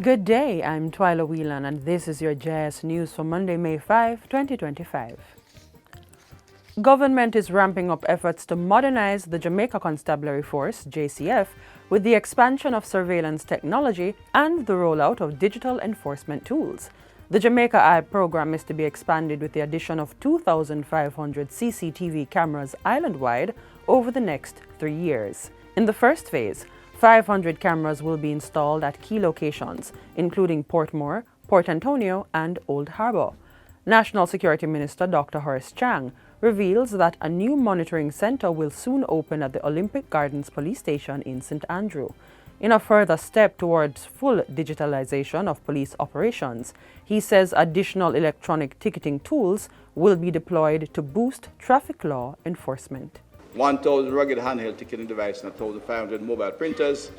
Good day, I'm Twyla Whelan and this is your JIS news for Monday, May 5, 2025. Government is ramping up efforts to modernize the Jamaica Constabulary Force, JCF, with the expansion of surveillance technology and the rollout of digital enforcement tools. The Jamaica Eye program is to be expanded with the addition of 2,500 CCTV cameras island-wide over the next 3 years. In the first phase, 500 cameras will be installed at key locations, including Portmore, Port Antonio, and Old Harbour. National Security Minister Dr. Horace Chang reveals that a new monitoring center will soon open at the Olympic Gardens Police Station in St. Andrew. In a further step towards full digitalization of police operations, he says additional electronic ticketing tools will be deployed to boost traffic law enforcement. 1,000 rugged handheld ticketing devices and 1,500 mobile printers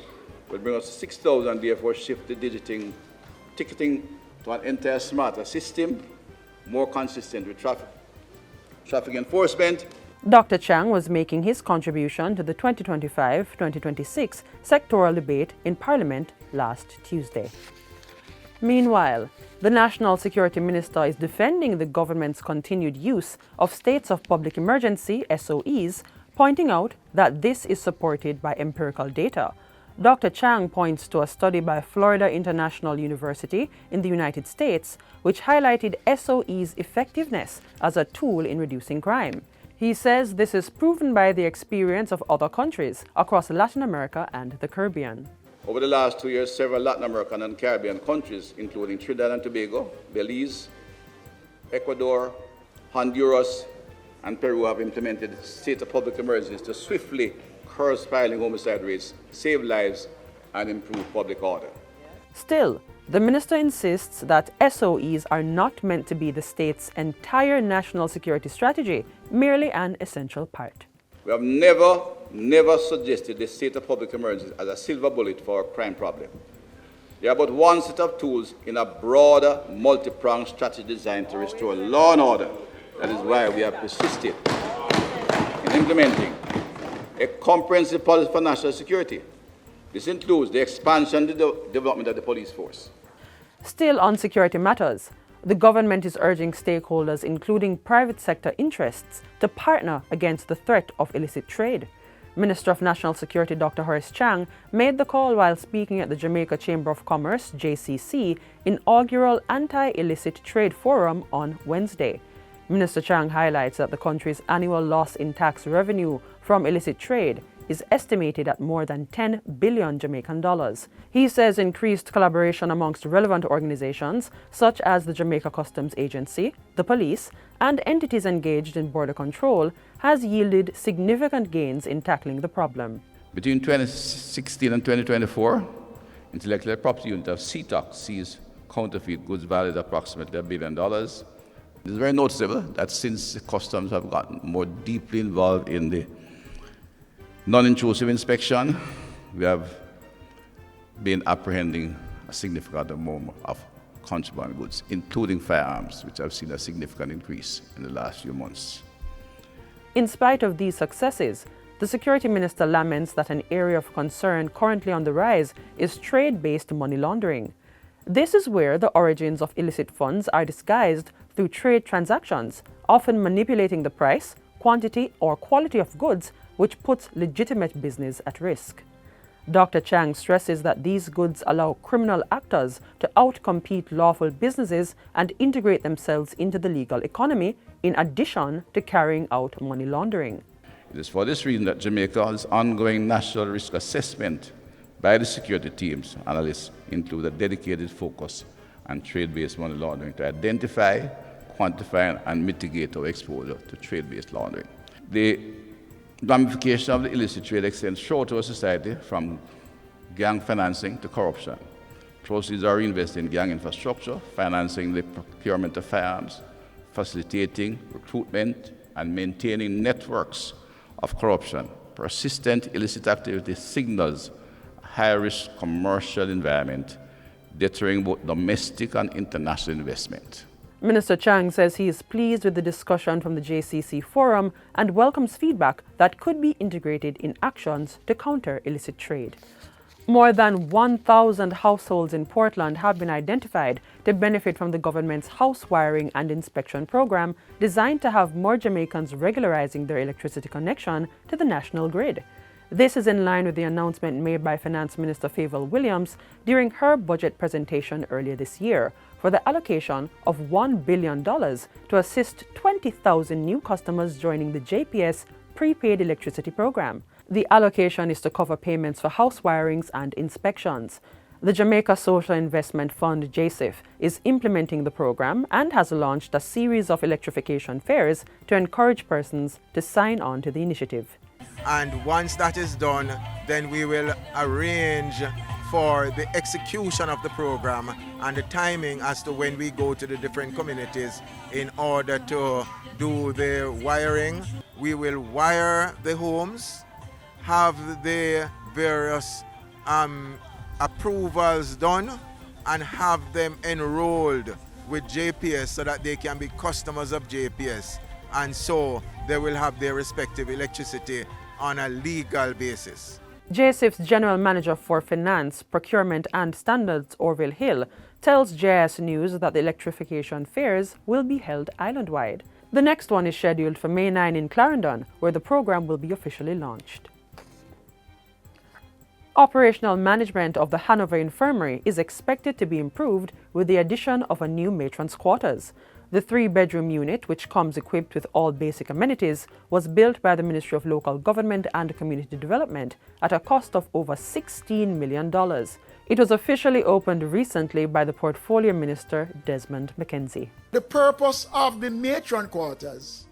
will bring us to 6,000, therefore shift the ticketing to an entire smarter system, more consistent with traffic enforcement. Dr. Chang was making his contribution to the 2025-2026 sectoral debate in Parliament last Tuesday. Meanwhile, the National Security Minister is defending the government's continued use of states of public emergency, SOEs, pointing out that this is supported by empirical data. Dr. Chang points to a study by Florida International University in the United States, which highlighted SOE's effectiveness as a tool in reducing crime. He says this is proven by the experience of other countries across Latin America and the Caribbean. Over the last 2 years, several Latin American and Caribbean countries, including Trinidad and Tobago, Belize, Ecuador, Honduras, and Peru, have implemented state of public emergencies to swiftly curb spiraling homicide rates, save lives, and improve public order. Still, the minister insists that SOEs are not meant to be the state's entire national security strategy, merely an essential part. We have never suggested the state of public emergency as a silver bullet for our crime problem. They are but one set of tools in a broader, multi-pronged strategy designed to restore law and order. That is why we have persisted in implementing a comprehensive policy for national security. This includes the expansion and development of the police force. Still on security matters, the government is urging stakeholders, including private sector interests, to partner against the threat of illicit trade. Minister of National Security Dr. Horace Chang made the call while speaking at the Jamaica Chamber of Commerce, JCC, inaugural Anti-Illicit Trade Forum on Wednesday. Minister Chang highlights that the country's annual loss in tax revenue from illicit trade is estimated at more than 10 billion Jamaican dollars. He says increased collaboration amongst relevant organizations such as the Jamaica Customs Agency, the police, and entities engaged in border control has yielded significant gains in tackling the problem. Between 2016 and 2024, Intellectual Property Unit of CTOC seized counterfeit goods valued at approximately $1 billion. It is very noticeable that since the customs have gotten more deeply involved in the non-intrusive inspection, we have been apprehending a significant amount of contraband goods, including firearms, which have seen a significant increase in the last few months. In spite of these successes, the Security Minister laments that an area of concern currently on the rise is trade-based money laundering. This is where the origins of illicit funds are disguised through trade transactions, often manipulating the price, quantity, or quality of goods, which puts legitimate business at risk. Dr. Chang stresses that these goods allow criminal actors to outcompete lawful businesses and integrate themselves into the legal economy, in addition to carrying out money laundering. It is for this reason that Jamaica's ongoing national risk assessment by the security teams, analysts, include a dedicated focus on trade-based money laundering to identify, quantify, and mitigate our exposure to trade-based laundering. The ramification of the illicit trade extends throughout to our society, from gang financing to corruption. Proceeds are reinvested in gang infrastructure, financing the procurement of firearms, facilitating recruitment, and maintaining networks of corruption. Persistent illicit activity signals a high-risk commercial environment, deterring both domestic and international investment. Minister Chang says he is pleased with the discussion from the JCC forum and welcomes feedback that could be integrated in actions to counter illicit trade. More than 1,000 households in Portland have been identified to benefit from the government's house wiring and inspection program designed to have more Jamaicans regularizing their electricity connection to the national grid. This is in line with the announcement made by Finance Minister Favour Williams during her budget presentation earlier this year for the allocation of $1 billion to assist 20,000 new customers joining the JPS prepaid electricity program. The allocation is to cover payments for house wirings and inspections. The Jamaica Social Investment Fund, JIS, is implementing the program and has launched a series of electrification fairs to encourage persons to sign on to the initiative. And once that is done, then we will arrange for the execution of the program and the timing as to when we go to the different communities in order to do the wiring. We will wire the homes, have the various approvals done, and have them enrolled with JPS so that they can be customers of JPS, and so they will have their respective electricity on a legal basis. JSIF's General Manager for Finance, Procurement and Standards, Orville Hill, tells JIS News that the electrification fairs will be held island-wide. The next one is scheduled for May 9 in Clarendon, where the program will be officially launched. Operational management of the Hanover Infirmary is expected to be improved with the addition of a new matron's quarters. The 3-bedroom unit, which comes equipped with all basic amenities, was built by the Ministry of Local Government and Community Development at a cost of over $16 million. It was officially opened recently by the Portfolio Minister, Desmond McKenzie. The purpose of the matron quarters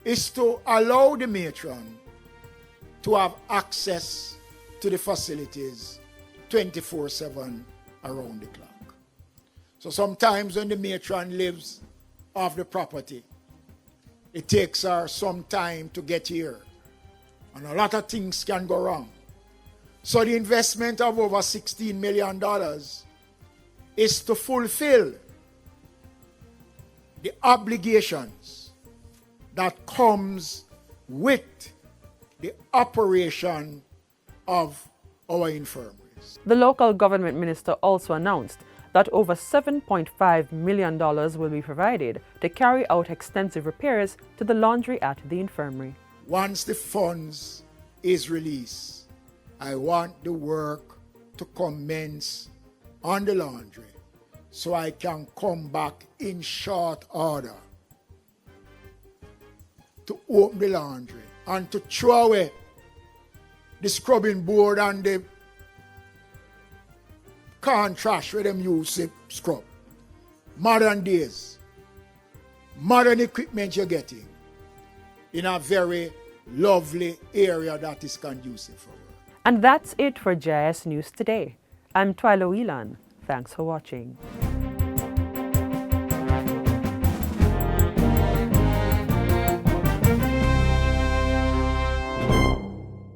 is to allow the matron to have access to the facilities 24/7 around the clock. So sometimes when the matron lives off the property, it takes her some time to get here, and a lot of things can go wrong. So the investment of over $16 million is to fulfill the obligations that comes with the operation of our infirmaries. The local government minister also announced that over $7.5 million will be provided to carry out extensive repairs to the laundry at the infirmary. Once the funds is released, I want the work to commence on the laundry so I can come back in short order to open the laundry and to throw away the scrubbing board and the can trash where them use to scrub. Modern days, modern equipment you're getting in a very lovely area that is conducive for work. And that's it for JIS News today. I'm Twyla Whelan. Thanks for watching.